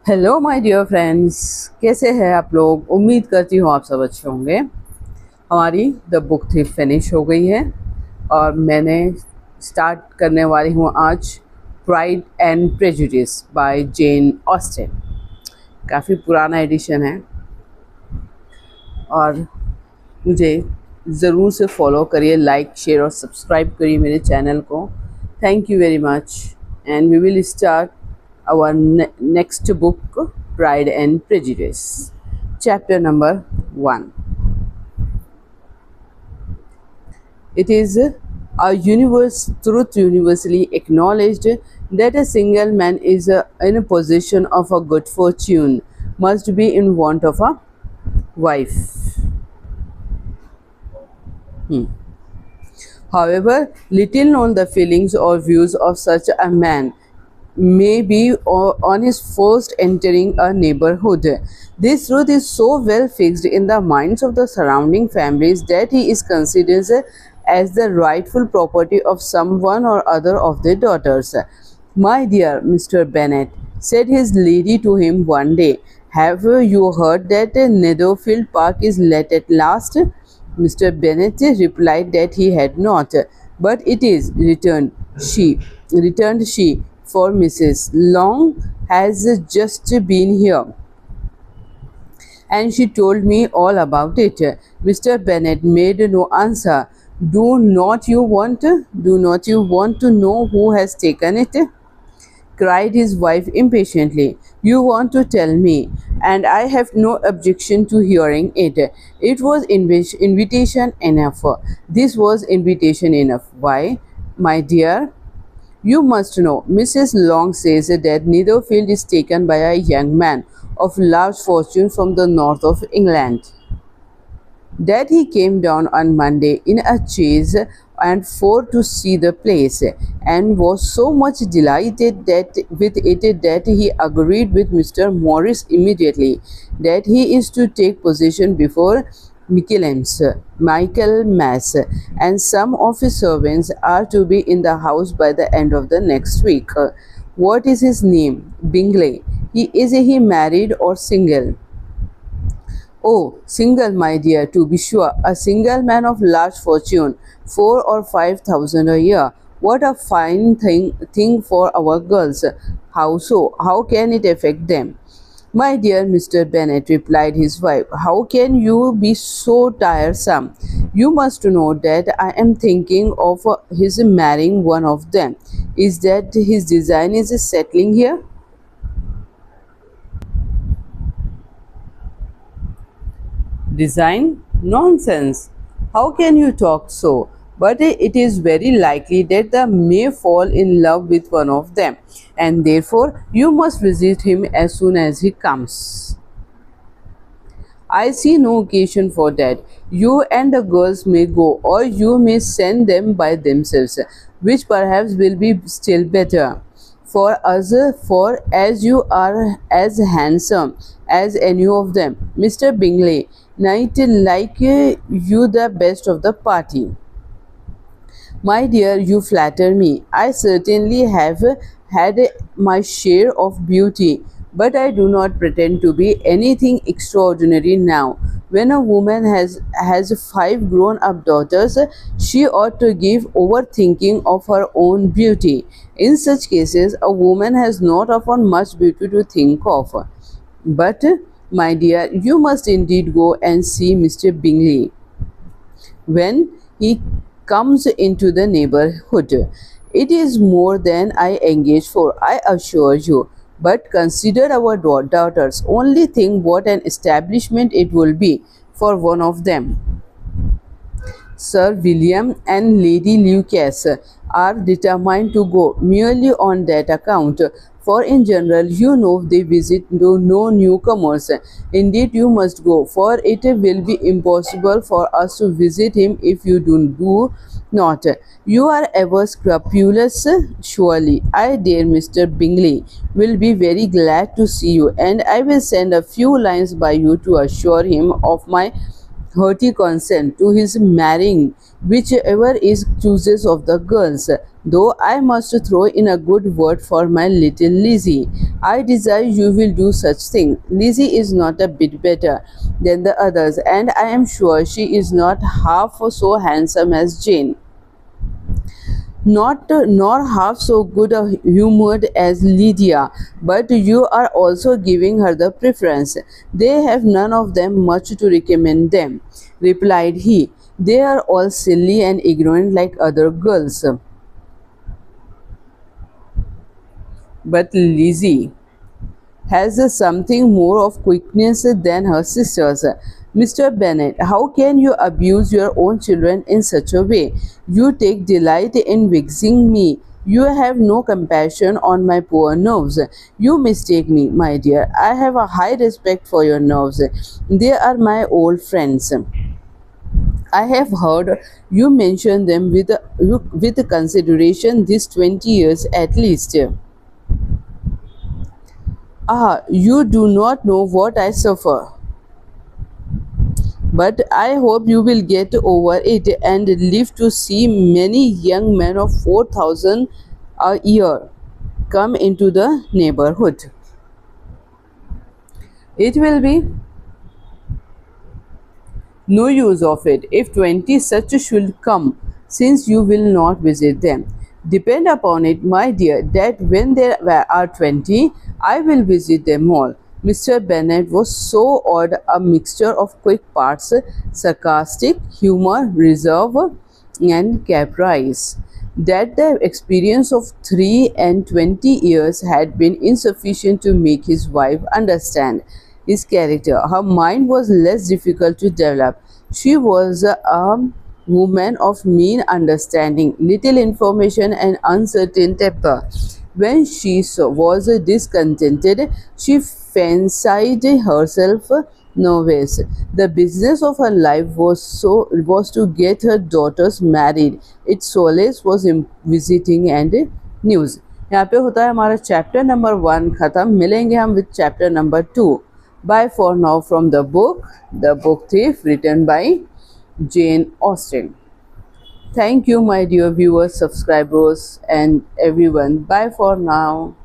Hello my dear friends, कैसे हैं आप लोग। उम्मीद करती हूँ आप सब अच्छे होंगे। हमारी द बुक थी फिनिश हो गई है और मैंने स्टार्ट करने वाली हूँ आज Pride and Prejudice by Jane Austen. काफ़ी पुराना एडिशन है और मुझे ज़रूर से फॉलो करिए, लाइक शेयर और सब्सक्राइब करिए मेरे चैनल को। Thank you very much and we will start our next book, Pride and Prejudice, chapter number 1. It is a truth universally acknowledged that a single man is in a position of a good fortune must be in want of a wife. However, little known the feelings or views of such a man may be on his first entering a neighborhood. This truth is so well fixed in the minds of the surrounding families that he is considered as the rightful property of some one or other of their daughters. "My dear Mr. Bennet," said his lady to him one day, "have you heard that Netherfield Park is let at last?" Mr. Bennet replied that he had not. "But it is," returned she, "for Mrs. Long has just been here, and she told me all about it." Mr. Bennet made no answer. Do not you want to know who has taken it?" cried his wife impatiently. "You want to tell me, and I have no objection to hearing it. It was invitation enough. This was invitation enough. Why, my dear? You must know, Mrs. Long says that Netherfield is taken by a young man of large fortune from the north of England. That he came down on Monday in a chaise and four to see the place, and was so much delighted with it that he agreed with Mr. Morris immediately that he is to take possession before Michaelmas, and some of his servants are to be in the house by the end of the next week. What is his name? Bingley. Is he married or single?" "Oh, single, my dear, to be sure. A single man of large fortune, 4,000 or 5,000 a year. What a fine thing for our girls." "How so? How can it affect them?" "My dear Mr. Bennet," replied his wife, "how can you be so tiresome? You must know that I am thinking of his marrying one of them. Is that his design is settling here?" "Design? Nonsense! How can you talk so? But it is very likely that they may fall in love with one of them, and therefore you must visit him as soon as he comes." "I see no occasion for that. You and the girls may go, or you may send them by themselves, which perhaps will be still better for us, for as you are as handsome as any of them, Mr. Bingley might like you the best of the party." "My dear, you flatter me. I certainly have had my share of beauty, but I do not pretend to be anything extraordinary now. When a woman has 5 grown-up daughters, she ought to give over thinking of her own beauty. In such cases, a woman has not often much beauty to think of. But, my dear, you must indeed go and see Mr. Bingley when he comes into the neighborhood. It is more than I engage for, I assure you. But consider our daughters. Only think what an establishment it will be for one of them. Sir William and Lady Lucas are determined to go merely on that account, for in general, you know, they visit no newcomers. Indeed, you must go, for it will be impossible for us to visit him if you do not. You are ever scrupulous, surely. I dear Mr. Bingley will be very glad to see you, and I will send a few lines by you to assure him of my hearty consent to his marrying whichever is chooses of the girls, though I must throw in a good word for my little Lizzie. I desire you will do such thing. Lizzie is not a bit better than the others, and I am sure she is not half so handsome as Jane, not nor half so good humored as Lydia, but you are also giving her the preference. They have none of them much to recommend them, replied he. They are all silly and ignorant like other girls. But Lizzie has something more of quickness than her sisters. Mr. Bennet, how can you abuse your own children in such a way? You take delight in vexing me. You have no compassion on my poor nerves. You mistake me, my dear. I have a high respect for your nerves. They are my old friends. I have heard you mention them with consideration these 20 years at least. Ah, you do not know what I suffer. But I hope you will get over it and live to see many young men of 4,000 a year come into the neighborhood. It will be no use of it if 20 such should come, since you will not visit them. Depend upon it, my dear, that when there are 20, I will visit them all. Mr. Bennet was so odd, a mixture of quick parts, sarcastic humor, reserve, and caprice, that the experience of 23 years had been insufficient to make his wife understand his character. Her mind was less difficult to develop. She was a woman of mean understanding, little information, and uncertain temper. When she was discontented, she fancied herself nervous. The business of her life was to get her daughters married. Its solace was in visiting and news. यहाँ पे होता है हमारा chapter number 1 ख़त्म. मिलेंगे हम with chapter number 2. Bye for now from the book The Book Thief, written by Jane Austen. Thank you, my dear viewers, subscribers, and everyone. Bye for now.